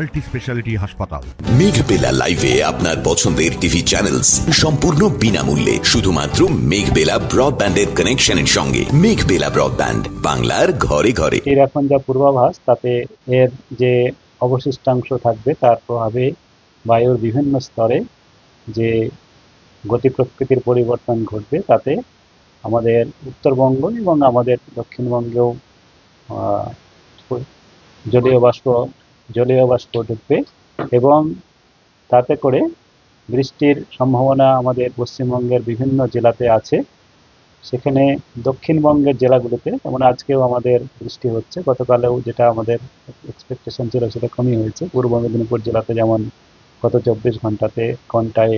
Multi speciality হাসপাতাল। মেঘবেলা লাইভে আপনার পছন্দের টিভি চ্যানেলস সম্পূর্ণ বিনামূল্যে, শুধুমাত্র মেঘবেলা ব্রডব্যান্ডের কানেকশনের সঙ্গে। মেঘবেলা ব্রডব্যান্ড, বাংলার ঘরে ঘরে। এখন যা পূর্বাভাস, তাতে এর যে অবশিষ্টাংশ থাকবে তার প্রভাবে বায়ুর বিভিন্ন স্তরে যে গতি প্রকৃতির পরিবর্তন ঘটবে, তাতে আমাদের উত্তরবঙ্গ এবং আমাদের দক্ষিণবঙ্গেও জলীয় বাষ্প ঢুকবে এবং তাতে করে বৃষ্টির সম্ভাবনা আমাদের পশ্চিমবঙ্গের বিভিন্ন জেলাতে আছে। সেখানে দক্ষিণবঙ্গের জেলাগুলোতে, যেমন আজকেও আমাদের বৃষ্টি হচ্ছে, গতকালেও যেটা আমাদের এক্সপেকটেশন ছিল সেটা কমই হয়েছে। পূর্ব মেদিনীপুর জেলাতে যেমন গত 24 ঘন্টায়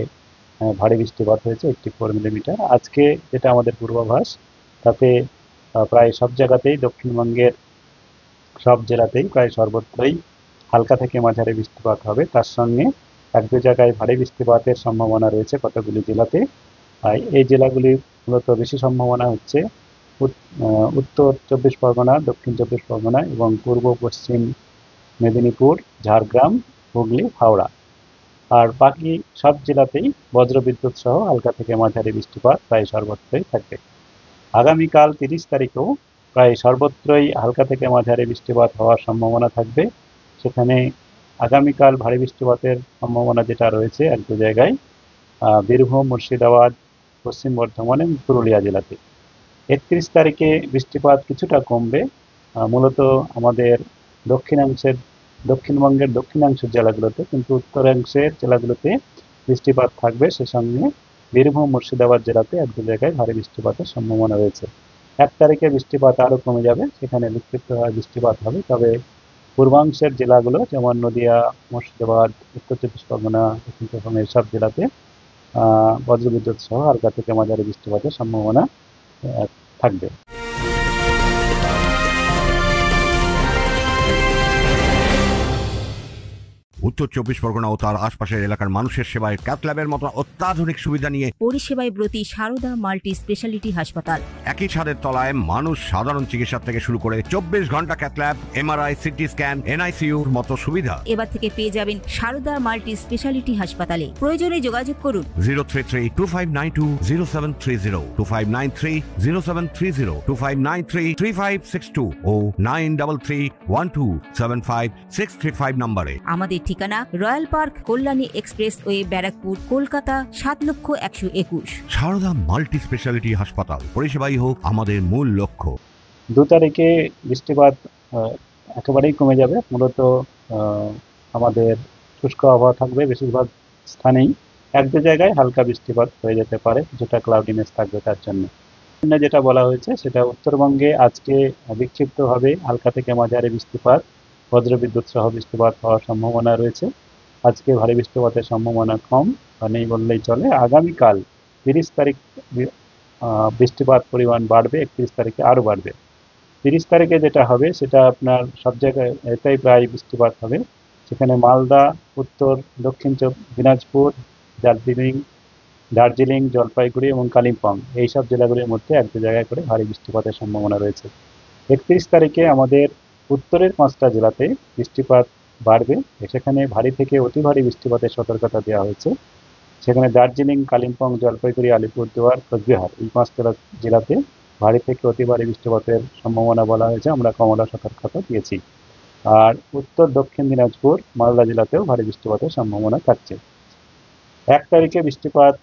ভারী বৃষ্টিপাত হয়েছে 84 মিলিমিটার। আজকে যেটা আমাদের পূর্বাভাস, তাতে প্রায় সব জায়গাতেই, দক্ষিণবঙ্গের সব জেলাতেই প্রায় সর্বত্রই হালকা থেকে মাঝারি বৃষ্টিপাত হবে। তার সঙ্গে এক দু জায়গায় ভারী বৃষ্টিপাতের সম্ভাবনা রয়েছে কতগুলি জেলাতে। এই জেলাগুলি মূলত বেশি সম্ভাবনা হচ্ছে উত্তর 24 পরগনা, দক্ষিণ 24 পরগনা এবং পূর্ব পশ্চিম মেদিনীপুর, ঝাড়গ্রাম, হুগলি, হাওড়া। আর বাকি সব জেলাতেই বজ্রবিদ্যুৎ সহ হালকা থেকে মাঝারি বৃষ্টিপাত প্রায় সর্বত্রই থাকবে। আগামীকাল 30 তারিখেও প্রায় সর্বত্রই হালকা থেকে মাঝারি বৃষ্টিপাত হওয়ার সম্ভাবনা থাকবে। সেখানে আগামীকাল ভারী বৃষ্টিপাতের সম্ভাবনা যেটা রয়েছে এক দু জায়গায়, বীরভূম, মুর্শিদাবাদ, পশ্চিম বর্ধমান এবং পুরুলিয়া জেলাতে। 31 তারিখে বৃষ্টিপাত কিছুটা কমবে, মূলত আমাদের দক্ষিণবঙ্গের দক্ষিণাংশের জেলাগুলোতে, কিন্তু উত্তরাংশের জেলাগুলোতে বৃষ্টিপাত থাকবে। সে সঙ্গে বীরভূম, মুর্শিদাবাদ জেলাতে এক দু জায়গায় ভারী বৃষ্টিপাতের সম্ভাবনা রয়েছে। 1 তারিখে বৃষ্টিপাত আরও কমে যাবে, সেখানে বিক্ষিপ্তভাবে বৃষ্টিপাত হবে। তবে পূর্বাংশের জেলাগুলো যেমন নদিয়া, মুর্শিদাবাদ, উত্তর 24 পরগনা, দক্ষিণ চব্বিশ এসব জেলাতে বজ্রবিদ্যুৎ সহ হালকা থেকে মাঝারি বৃষ্টিপাতের সম্ভাবনা থাকবে। উত্তর 24 পরগনা ও তার আশপাশের এলাকার মানুষের সেবায় ক্যাথল্যাবের মতো অত্যাধুনিক সুবিধা নিয়ে পরিষেবায় ব্রতী সারদা মাল্টি স্পেশালিটি হাসপাতাল। একই ছাদের তলায় মানুষ সাধারণ চিকিৎসা থেকে শুরু করে 24 ঘন্টা ক্যাথল্যাব, এমআরআই, সিটি স্ক্যান, এনআইসিইউর মতো সুবিধা এবার থেকে পেয়ে যাবেন সারদা মাল্টি স্পেশালিটি হাসপাতালে। প্রয়োজনে যোগাযোগ করুন 033-2592-0730, 2593-0730, 2593-3562 ও 9331275635 নম্বরে। আমাদের ঠিকানা Royal Park, Kalyani expressway, Barrackpore, Kolkata 7,01,21। Sarada multi speciality হাসপাতাল, পরিষেবাই হোক আমাদের মূল লক্ষ্য। 2 তারিখে বৃষ্টিপাত একেবারেই কমে যাবে। মূলত আমাদের শুষ্ক আবহাওয়া থাকবে বেশিরভাগ স্থানেই। এক দু জায়গায় হালকা বৃষ্টিপাত হয়ে যেতে পারে, যেটা ক্লাউডিনেস থাকবে তার জন্য। যেটা বলা হয়েছে সেটা উত্তরবঙ্গে আজকে বিক্ষিপ্তভাবে হালকা থেকে মাঝারি বৃষ্টিপাত, বজ্রবিদ্যুৎ সহ বৃষ্টিপাত হওয়ার সম্ভাবনা রয়েছে। আজকে ভারী বৃষ্টিপাতের সম্ভাবনা কম বা নেই বললেই চলে। আগামীকাল 30 তারিখ বৃষ্টিপাত পরিমাণ বাড়বে, 31 তারিখে আরও বাড়বে। 30 তারিখে যেটা হবে সেটা আপনার সব জায়গায় এটাই প্রায় বৃষ্টিপাত হবে। সেখানে মালদা, উত্তর দক্ষিণ দিনাজপুর, দার্জিলিং, জলপাইগুড়ি এবং কালিম্পং, এইসব জেলাগুলির মধ্যে এক দু জায়গায় করে ভারী বৃষ্টিপাতের সম্ভাবনা রয়েছে। 31 তারিখে আমাদের উত্তরের 5টা জেলাতে বৃষ্টিপাত বাড়বে। সেখানে ভারী থেকে অতি ভারী বৃষ্টিপাতের সতর্কতা দেওয়া হয়েছে। সেখানে দার্জিলিং, কালিম্পং, জলপাইগুড়ি, আলিপুরদুয়ার, কোচবিহার, এই 5টা জেলাতে ভারী থেকে অতি ভারী বৃষ্টিপাতের সম্ভাবনা বলা হয়েছে, আমরা কমলা সতর্কতা দিয়েছি। আর উত্তর দক্ষিণ দিনাজপুর, মালদা জেলাতেও ভারী বৃষ্টিপাতের সম্ভাবনা থাকছে। 1 তারিখে বৃষ্টিপাত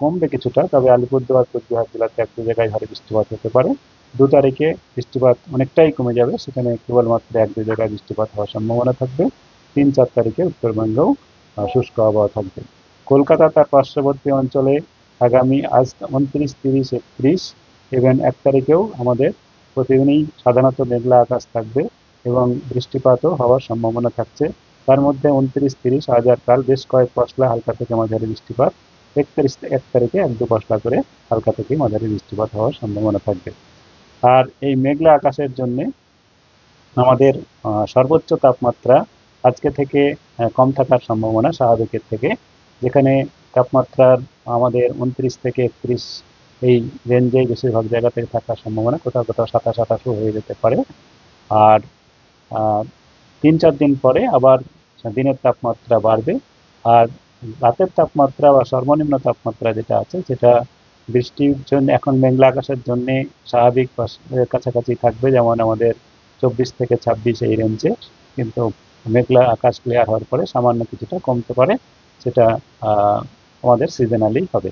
কমবে কিছুটা, তবে আলিপুরদুয়ার, কোচবিহার জেলাতে এক দু জায়গায় ভারী বৃষ্টিপাত হতে পারে। 2 তারিখে বৃষ্টিপাত অনেকটাই কমে যাবে, সেখানে কেবলমাত্র এক দু জায়গায় বৃষ্টিপাত হওয়ার সম্ভাবনা থাকবে। 3-4 তারিখে উত্তরবঙ্গেও শুষ্ক আবহাওয়া থাকবে। কলকাতা তার পার্শ্ববর্তী অঞ্চলে আগামী আজ 29, 30, 31 এবং 1 তারিখেও আমাদের প্রতিদিনই সাধারণত মেঘলা আকাশ থাকবে এবং বৃষ্টিপাতও হওয়ার সম্ভাবনা থাকছে। তার মধ্যে 29, 30 আজ আর কাল বেশ কয়েক পশলা হালকা থেকে মাঝারি বৃষ্টিপাত, 1 তারিখে 1-2 পশলা করে হালকা থেকে মাঝারি বৃষ্টিপাত হওয়ার সম্ভাবনা থাকবে। আর এই মেঘলা আকাশের জন্যে আমাদের সর্বোচ্চ তাপমাত্রা আজকে থেকে কম থাকার সম্ভাবনা স্বাভাবিকের থেকে, যেখানে তাপমাত্রার আমাদের 29 থেকে 31 এই রেঞ্জে বেশিরভাগ জায়গা থেকে থাকার সম্ভাবনা, কোথাও কোথাও 27-28 হয়ে যেতে পারে। আর 3-4 দিন পরে আবার দিনের তাপমাত্রা বাড়বে, আর রাতের তাপমাত্রা বা সর্বনিম্ন তাপমাত্রা যেটা আছে সেটা বৃষ্টির জন্য এখন মেঘলা আকাশের জন্য স্বাভাবিক বা কাছাকাছি থাকবে, যেমন আমাদের 24 থেকে 26 এই রেঞ্জে। কিন্তু মেঘলা আকাশ ক্লিয়ার হওয়ার পরে সামান্য কিছুটা কমতে পারে, সেটা আমাদের সিজনালি হবে।